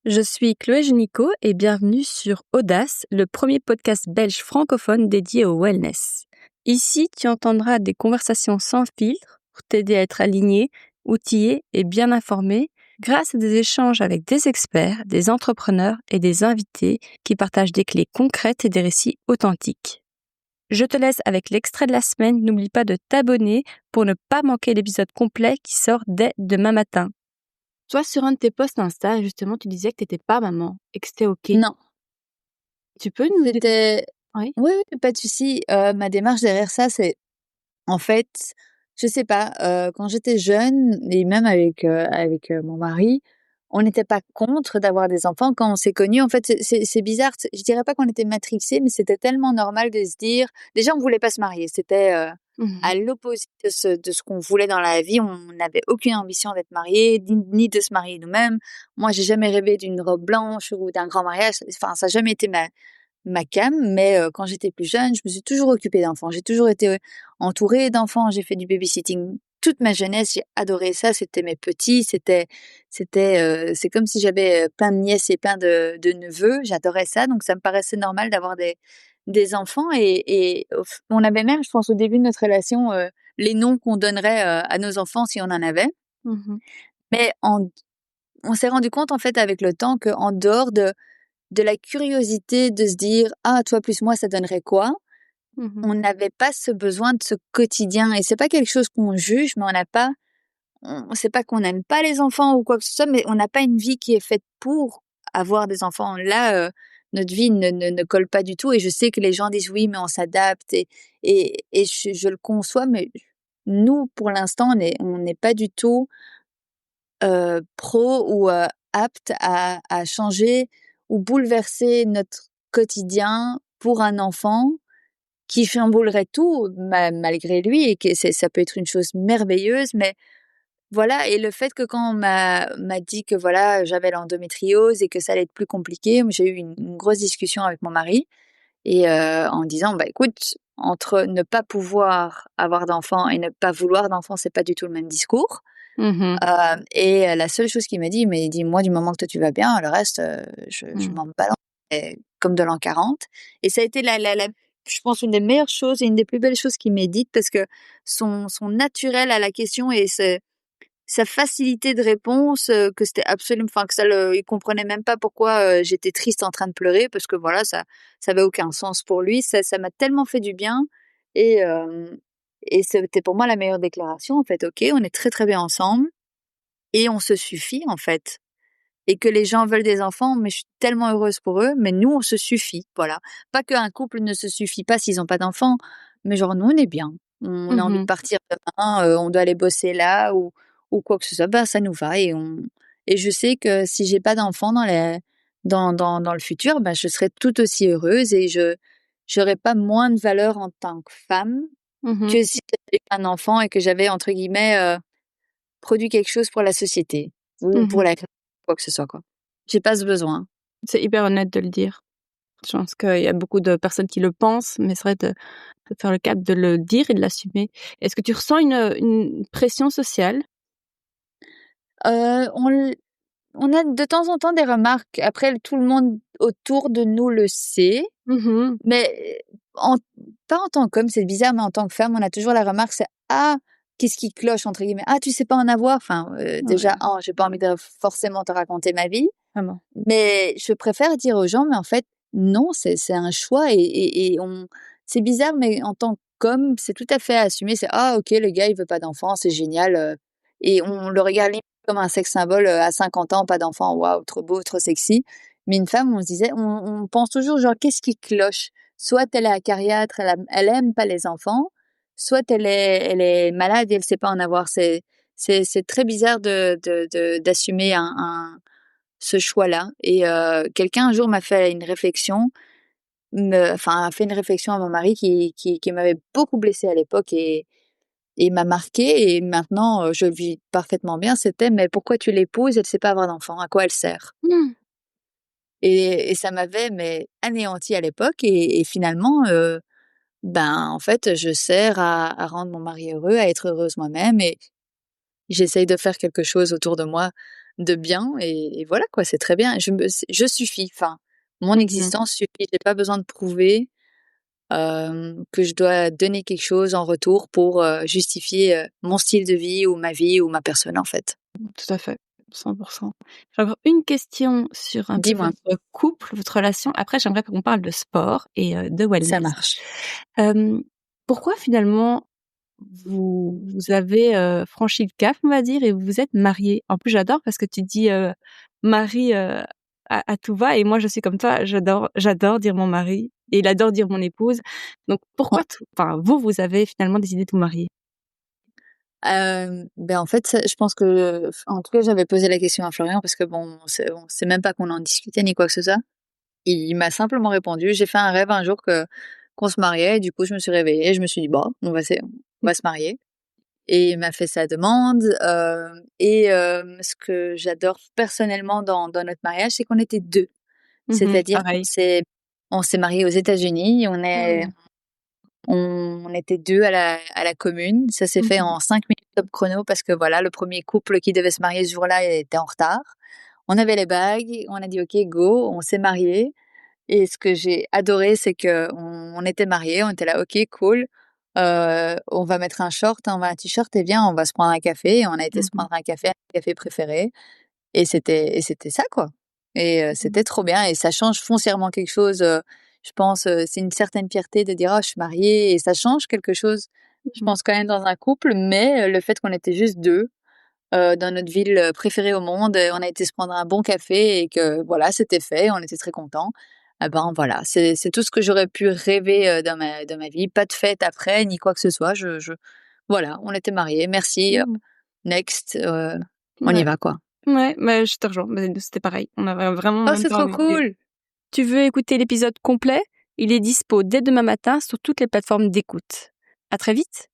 je suis Chloé Génicaud et bienvenue sur Audace, le premier podcast belge francophone dédié au wellness. Ici, tu entendras des conversations sans filtre pour t'aider à être aligné, outillé et bien informé grâce à des échanges avec des experts, des entrepreneurs et des invités qui partagent des clés concrètes et des récits authentiques. Je te laisse avec l'extrait de la semaine. N'oublie pas de t'abonner pour ne pas manquer l'épisode complet qui sort dès demain matin. Toi, sur un de tes posts Insta, justement, tu disais que t'étais pas maman et que c'était OK. Non, Tu peux nous... c'était... Oui. Oui, pas de souci. Ma démarche derrière ça, c'est, en fait, je sais pas, quand j'étais jeune, et même avec mon mari, on n'était pas contre d'avoir des enfants. Quand on s'est connus, en fait, c'est bizarre. Je dirais pas qu'on était matrixés, mais c'était tellement normal de se dire... Déjà, on voulait pas se marier. C'était à l'opposé de ce qu'on voulait dans la vie. On n'avait aucune ambition d'être mariés, ni de se marier nous-mêmes. Moi, j'ai jamais rêvé d'une robe blanche ou d'un grand mariage. Enfin, ça n'a jamais été ma came, mais quand j'étais plus jeune, je me suis toujours occupée d'enfants. J'ai toujours été entourée d'enfants. J'ai fait du babysitting toute ma jeunesse. J'ai adoré ça. C'était mes petits. C'est comme si j'avais plein de nièces et plein de neveux. J'adorais ça. Donc, ça me paraissait normal d'avoir des enfants. Et on avait même, je pense, au début de notre relation, les noms qu'on donnerait à nos enfants si on en avait. Mais on s'est rendu compte, en fait, avec le temps, qu'en dehors de la curiosité de se dire ah toi plus moi ça donnerait quoi, on n'avait pas ce besoin de ce quotidien. Et c'est pas quelque chose qu'on juge, mais c'est pas qu'on n'aime pas les enfants ou quoi que ce soit, mais on n'a pas une vie qui est faite pour avoir des enfants. Là, notre vie ne colle pas du tout. Et je sais que les gens disent oui mais on s'adapte, et je le conçois, mais nous pour l'instant on n'est pas du tout pro ou apte à changer ou bouleverser notre quotidien pour un enfant qui chamboulerait tout malgré lui, et que ça peut être une chose merveilleuse. Mais voilà, et le fait que quand on m'a dit que voilà, j'avais l'endométriose et que ça allait être plus compliqué, j'ai eu une grosse discussion avec mon mari, et en disant bah écoute, entre ne pas pouvoir avoir d'enfants et ne pas vouloir d'enfants, c'est pas du tout le même discours. Et la seule chose qu'il m'a dit, mais il dit moi du moment que toi tu vas bien, le reste je m'en balance, comme de l'an 40. Et ça a été je pense une des meilleures choses et une des plus belles choses qu'il m'ait dites, parce que son naturel à la question et sa facilité de réponse, que c'était absolument, enfin que il comprenait même pas pourquoi j'étais triste en train de pleurer, parce que voilà, ça avait aucun sens pour lui. Ça m'a tellement fait du bien. et et c'était pour moi la meilleure déclaration, en fait. OK, on est très très bien ensemble et on se suffit, en fait. Et que les gens veulent des enfants, mais je suis tellement heureuse pour eux, mais nous on se suffit, voilà. Pas qu'un couple ne se suffit pas s'ils ont pas d'enfants, mais genre nous on est bien. On a envie de partir demain, on doit aller bosser là ou quoi que ce soit, bah ça nous va. Et je sais que si j'ai pas d'enfants dans le futur, bah je serai tout aussi heureuse, et j'aurais pas moins de valeur en tant que femme que si j'avais un enfant et que j'avais entre guillemets produit quelque chose pour la société ou pour la quoi que ce soit, quoi. J'ai pas ce besoin. C'est hyper honnête de le dire. Je pense qu'il y a beaucoup de personnes qui le pensent, mais c'est vrai de faire le cap de le dire et de l'assumer. Est-ce que tu ressens une pression sociale? On a de temps en temps des remarques. Après, tout le monde autour de nous le sait, mais pas en tant qu'homme, c'est bizarre, mais en tant que femme, on a toujours la remarque, c'est: «Ah, qu'est-ce qui cloche?» entre guillemets. «Ah, tu sais pas en avoir?» Enfin, déjà, Ouais. j'ai pas envie de forcément te raconter ma vie, Vraiment. mais je préfère dire aux gens: «Mais en fait, non, c'est un choix», et c'est bizarre, mais en tant qu'homme, c'est tout à fait assumé. C'est: «Ah OK, le gars, il veut pas d'enfant, c'est génial», et on le regarde limite comme un sexe symbole, à 50 ans, pas d'enfant, waouh, trop beau, trop sexy. Mais une femme, on se disait, on pense toujours genre: «Qu'est-ce qui cloche?» Soit elle est acariâtre, elle aime pas les enfants, soit elle est malade et elle sait pas en avoir. C'est très bizarre d'assumer ce choix-là. Et quelqu'un un jour m'a fait une réflexion, a fait une réflexion à mon mari qui m'avait beaucoup blessée à l'époque, et m'a marquée, et maintenant je le vis parfaitement bien. C'était: «Mais pourquoi tu l'épouses? Elle sait pas avoir d'enfant, à quoi elle sert?» Et ça m'avait anéantie à l'époque, et finalement, en fait, je sers à rendre mon mari heureux, à être heureuse moi-même, et j'essaye de faire quelque chose autour de moi de bien et voilà quoi, c'est très bien. Je suffis, enfin, mon Mmh. existence suffit. J'ai pas besoin de prouver, que je dois donner quelque chose en retour pour, justifier, mon style de vie ou ma personne, en fait. Tout à fait, 100. J'ai encore une question sur un peu Dis-moi, votre couple, votre relation. Après, j'aimerais qu'on parle de sport et de ça wellness. marche. Hem, Pourquoi finalement vous avez, franchi le cap, on va dire, et vous vous êtes mariés? En plus, j'adore parce que tu dis, mari, à tout va, et moi je suis comme toi, j'adore dire mon mari et il adore dire mon épouse. Donc pourquoi vous avez finalement décidé de vous marier? Ben, en fait, ça je pense que en tout cas, j'avais posé la question à Florian parce que bon, c'est même pas qu'on en discutait ni quoi que ce soit. Il m'a simplement répondu: «J'ai fait un rêve un jour qu'on se mariait» et du coup, je me suis réveillée et je me suis dit: «Bah, on va se marier» et il m'a fait sa demande, ce que j'adore personnellement dans notre mariage, c'est qu'on était 2. C'est-à-dire qu'on Pareil. on s'est mariés aux États-Unis, Mmh. on était 2 à la commune. Ça s'est fait Mmh. en 5 minutes top chrono parce que voilà, le premier couple qui devait se marier ce jour-là était en retard. On avait les bagues, on a dit: «OK, go», on s'est mariés et ce que j'ai adoré, c'est qu'on était mariés, on était là: «OK, cool, on va mettre un short, on va un t-shirt et viens, on va se prendre un café» et on a été se Mmh. prendre un café, un café préféré et c'était ça, quoi Mmh. c'était trop bien et ça change foncièrement quelque chose, je pense, c'est une certaine fierté de dire: «Oh, je suis mariée» et ça change quelque chose, je Mmh. pense quand même dans un couple, mais le fait qu'on était juste 2 dans notre ville, préférée au monde, on a été se prendre un bon café et que voilà, c'était fait, on était très contents. Ah ben, voilà, c'est tout ce que j'aurais pu rêver, dans ma vie. Pas de fête après ni quoi que ce soit, je voilà, on était mariés, merci, hop, Mmh. next, on y Ouais, va, quoi. ouais, bah, je te rejoins. Bah, nous, c'était pareil. On avait vraiment Oh, même c'est pas trop envie de. cool! Tu veux écouter l'épisode complet? Il est dispo dès demain matin sur toutes les plateformes d'écoute. À très vite!